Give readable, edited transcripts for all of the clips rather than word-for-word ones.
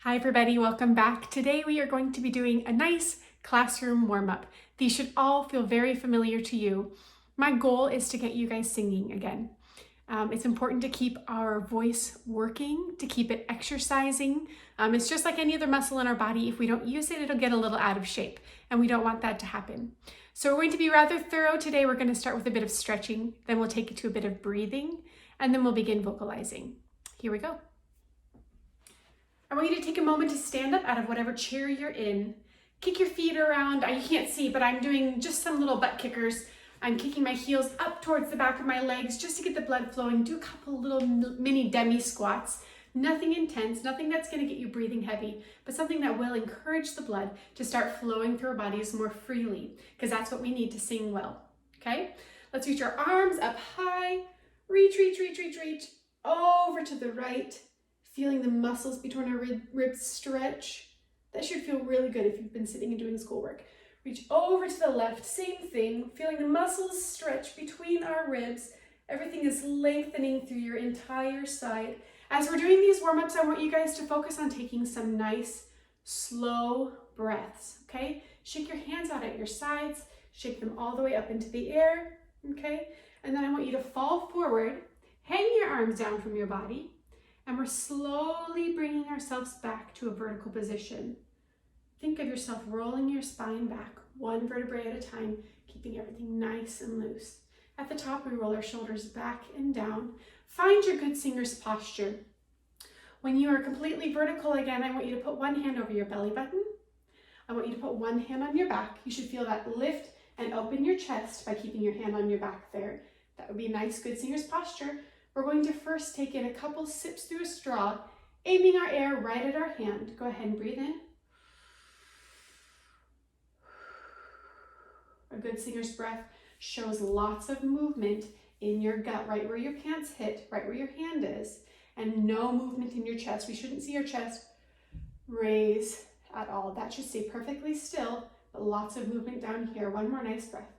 Hi everybody, welcome back. Today we are going to be doing a nice classroom warm-up. These should all feel very familiar to you. My goal is to get you guys singing again. It's important to keep our voice working, to keep it exercising. It's just like any other muscle in our body. If we don't use it, it'll get a little out of shape, and we don't want that to happen. So we're going to be rather thorough today. We're going to start with a bit of stretching, then we'll take it to a bit of breathing, and then we'll begin vocalizing. Here we go. I want you to take a moment to stand up out of whatever chair you're in. Kick your feet around. You can't see, but I'm doing just some little butt kickers. I'm kicking my heels up towards the back of my legs just to get the blood flowing. Do a couple little mini demi squats. Nothing intense, nothing that's going to get you breathing heavy, but something that will encourage the blood to start flowing through our bodies more freely, because that's what we need to sing well. Okay? Let's reach our arms up high. Reach, reach, reach, reach, reach. Over to the right. Feeling the muscles between our ribs stretch. That should feel really good if you've been sitting and doing schoolwork. Reach over to the left, same thing. Feeling the muscles stretch between our ribs. Everything is lengthening through your entire side. As we're doing these warm-ups, I want you guys to focus on taking some nice, slow breaths, okay? Shake your hands out at your sides. Shake them all the way up into the air, okay? And then I want you to fall forward. Hang your arms down from your body. And we're slowly bringing ourselves back to a vertical position. Think of yourself rolling your spine back, one vertebrae at a time, keeping everything nice and loose. At the top, we roll our shoulders back and down. Find your good singer's posture. When you are completely vertical again, I want you to put one hand over your belly button. I want you to put one hand on your back. You should feel that lift and open your chest by keeping your hand on your back there. That would be a nice good singer's posture. We're going to first take in a couple sips through a straw, aiming our air right at our hand. Go ahead and breathe in. A good singer's breath shows lots of movement in your gut, right where your pants hit, right where your hand is, and no movement in your chest. We shouldn't see our chest raise at all. That should stay perfectly still, but lots of movement down here. One more nice breath.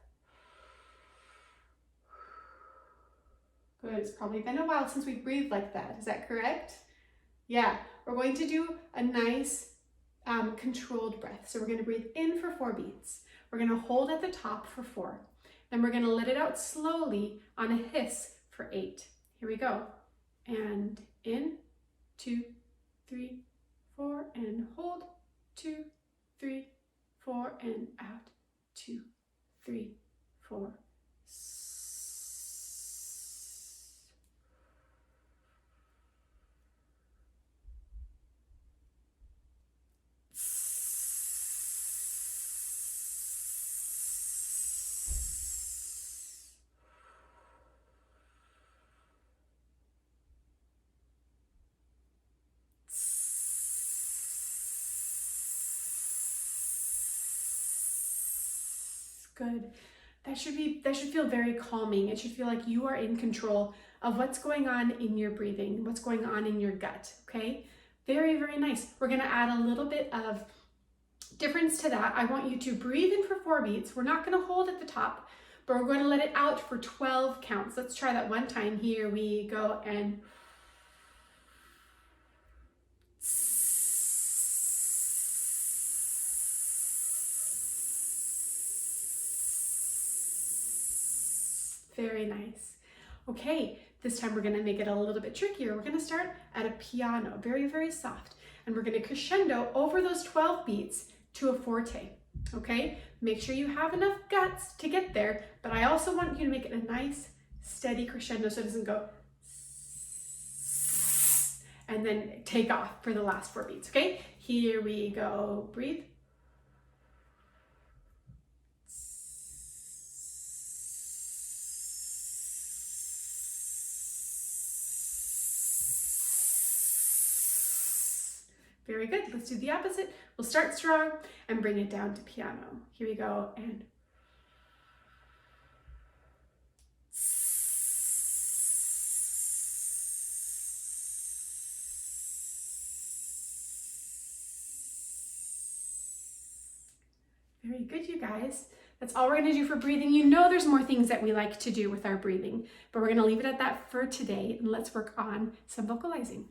Good. It's probably been a while since we breathed like that. Is that correct? Yeah. We're going to do a nice controlled breath. So we're going to breathe in for 4 beats. We're going to hold at the top for 4. Then we're going to let it out slowly on a hiss for 8. Here we go. And in, 2, 3, 4, and hold, 2, 3, 4, and out, 2, 3, 4. Good. That should feel very calming. It should feel like you are in control of what's going on in your breathing, what's going on in your gut, okay? Very, very nice. We're gonna add a little bit of difference to that. I want you to breathe in for 4 beats. We're not gonna hold at the top, but we're gonna let it out for 12 counts. Let's try that one time. Here we go, and very nice. Okay, this time we're gonna make it a little bit trickier. We're gonna start at a piano, very, very soft. And we're gonna crescendo over those 12 beats to a forte, okay? Make sure you have enough guts to get there, but I also want you to make it a nice, steady crescendo so it doesn't go and then take off for the last 4 beats, okay? Here we go, breathe. Very good. Let's do the opposite. We'll start strong and bring it down to piano. Here we go, and very good, you guys. That's all we're gonna do for breathing. You know there's more things that we like to do with our breathing, but we're gonna leave it at that for today, and let's work on some vocalizing.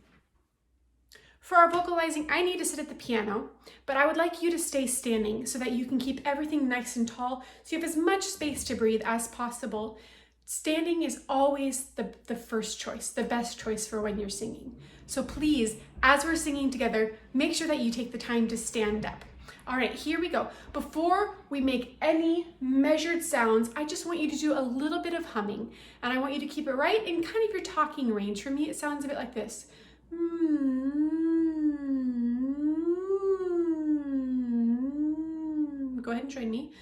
For our vocalizing, I need to sit at the piano, but I would like you to stay standing so that you can keep everything nice and tall, so you have as much space to breathe as possible. Standing is always the first choice, the best choice for when you're singing. So please, as we're singing together, make sure that you take the time to stand up. All right, here we go. Before we make any measured sounds, I just want you to do a little bit of humming, and I want you to keep it right in kind of your talking range. For me, it sounds a bit like this. Go ahead and join me.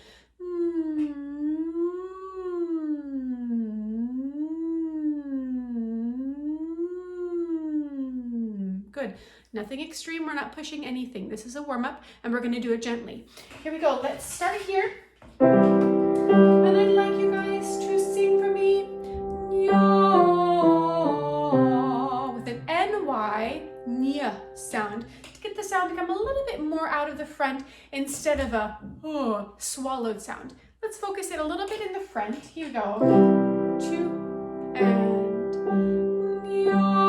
Good. Nothing extreme. We're not pushing anything. This is a warm-up, and we're going to do it gently. Here we go. Let's start here. And I'd like you guys to sing for me. With an N-Y, nya sound. To get the sound to come a little bit more out of the front instead of a swallowed sound. Let's focus it a little bit in the front. Here we go. 2 and nya.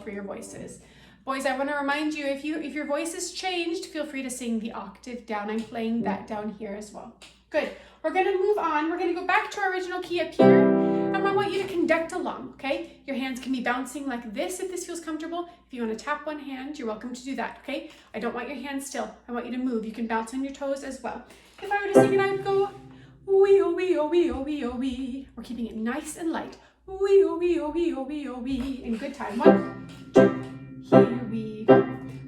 For your voices. Boys, I want to remind you, if your voice is changed, feel free to sing the octave down. I'm playing that down here as well. Good. We're going to move on. We're going to go back to our original key up here, and I want you to conduct along, okay? Your hands can be bouncing like this if this feels comfortable. If you want to tap one hand, you're welcome to do that, okay? I don't want your hands still. I want you to move. You can bounce on your toes as well. If I were to sing it, I would go wee oh wee oh wee oh wee oh wee. We're keeping it nice and light. Wee oh wee oh wee oh wee oh wee. In good time. 1, 2, here we go.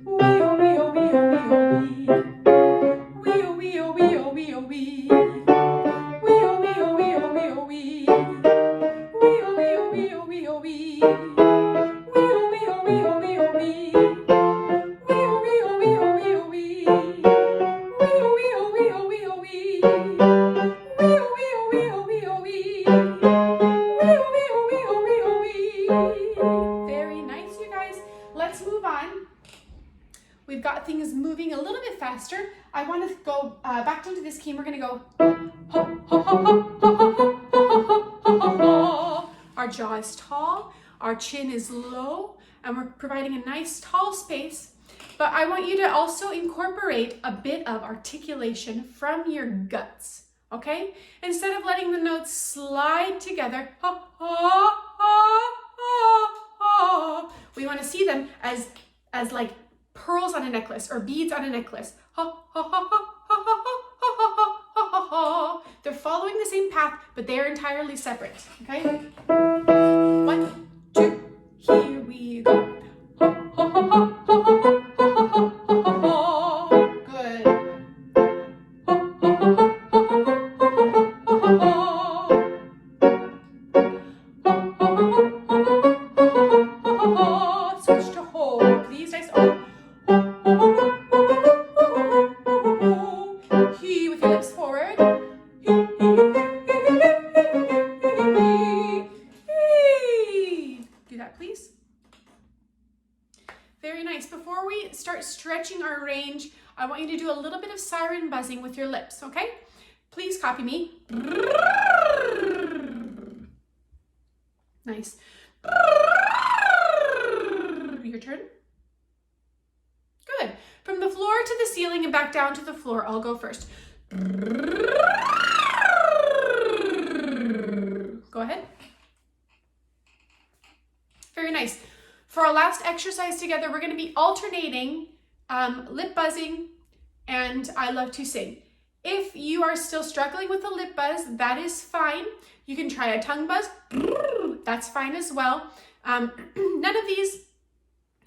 Wee oh wee oh wee oh wee oh wee. Wee oh wee oh wee oh wee oh wee. Wee oh wee oh wee oh wee oh wee. Wee oh wee oh wee oh wee oh wee. Wee oh wee oh wee oh wee oh wee. Wee oh wee oh wee oh wee oh wee. Wee oh wee oh wee oh wee oh wee. Wee oh wee oh wee oh wee oh wee. Very nice, you guys. Let's move on. We've got things moving a little bit faster. I want to go back down to this key, and we're going to go. Our jaw is tall, our chin is low, and we're providing a nice tall space. But I want you to also incorporate a bit of articulation from your guts. Okay? Instead of letting the notes slide together, we want to see them as like pearls on a necklace or beads on a necklace. They're following the same path, but they're entirely separate. Okay? 1, 2, here we go. I want you to do a little bit of siren buzzing with your lips, okay? Please copy me. Nice. Your turn. Good. From the floor to the ceiling and back down to the floor. I'll go first. Go ahead. Very nice. For our last exercise together, we're going to be alternating lip buzzing and I love to sing. If you are still struggling with a lip buzz, that is fine. You can try a tongue buzz. That's fine as well. None of these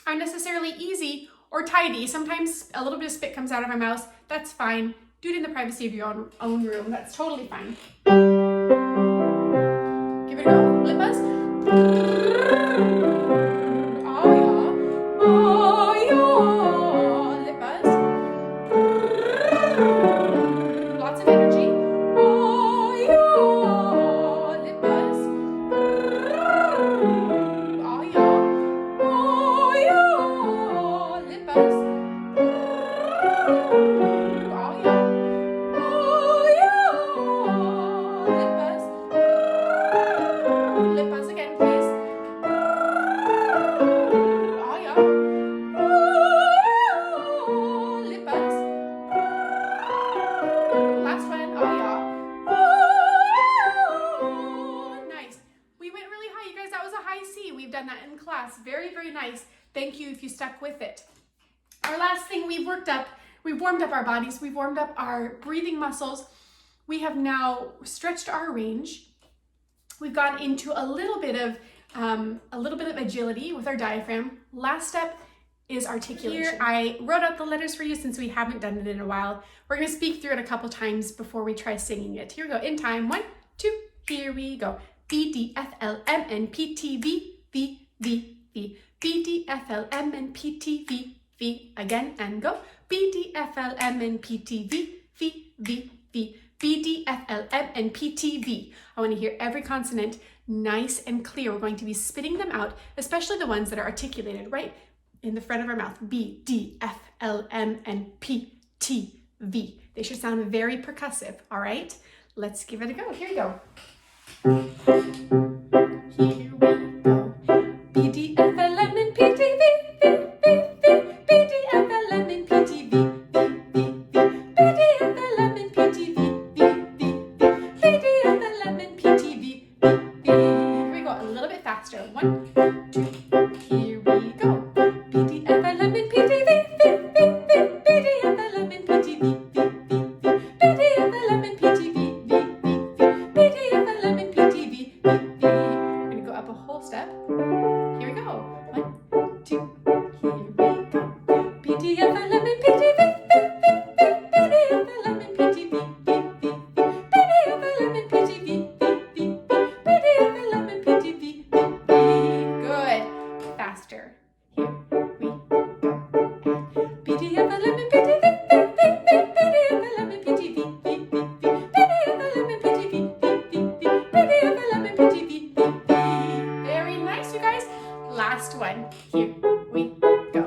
are necessarily easy or tidy. Sometimes a little bit of spit comes out of my mouth. That's fine. Do it in the privacy of your own room. That's totally fine. Give it a go. Lip buzz. Oh yeah. Oh yeah. Lip buzz. Lots of energy. Oh yeah. stuck with it. Our last thing, we've warmed up our bodies, we've warmed up our breathing muscles. We have now stretched our range. We've got into a little bit of agility with our diaphragm. Last step is articulation. Here, I wrote out the letters for you since we haven't done it in a while. We're gonna speak through it a couple times before we try singing it. Here we go, in time, 1, 2, here we go. B, D, F, L, M, N, P, T, V, V, V, V. B, D, F, L, M, N, P, T, V, V. Again, and go. B, D, F, L, M, N, P, T, V, V, V, V. B, D, F, L, M, N, P, T, V. I wanna hear every consonant nice and clear. We're going to be spitting them out, especially the ones that are articulated right in the front of our mouth. B, D, F, L, M, N, P, T, V. They should sound very percussive, all right? Let's give it a go. Here we go. Here we go. B, D, F, L, M, N, P, T, V, V, V, V. B, D, F, L, M, N, P, T, V, V, V, V. B, D, F, L, M, N, P, T, V, V, V, V. B, D, F, L, M, N, P, T, V, V, V. Here we go. A little bit faster. 1, 2, here we go. B, D, F, L, M, N, P, T, V, V, V, V. B, D, F, L, M, N, P, T, V, V, V, V. B, D, F, L, M, N, P, T, V, V, V, V. B, D, F, L, M, N, P, T, V, V, V. We're gonna go up a whole step. Here we go. 1, 2, here we go. B, D, F, L, M, N, P, T, V, V, V, V. B, D, F, L, M, N, P, T, V, V, V, V. B, D, F, L, M, N, P, T, V, V, V, V. B, D, F, L, M, N, P, T, V, V, V. Good. Faster. Here we go. B, D, F, L, M, N, P, T, V, V, V, V. B, D, F, L, M, N, P, T, V, V, V, V. B, D, F, L, M, N, P, T, V, V, V, V. B, D, F, L, M, N, P, T, V, V, V. Very nice, you guys. Last one. Here we go.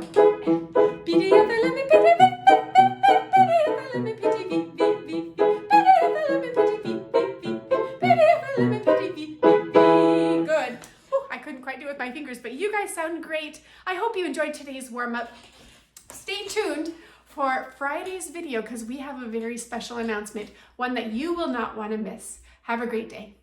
B, D, F, L, M, N, P, T, V, V, V, V. B, D, F, L, M, N, P, T, V, V, V, V. B, D, F, L, M, N, P, T, V, V, V, V. B, D, F, L, M, N, P, T, V, V, V. Good. Whew, I couldn't quite do it with my fingers, but you guys sound great. I hope you enjoyed today's warm-up. Stay tuned for Friday's video because we have a very special announcement, one that you will not want to miss. Have a great day.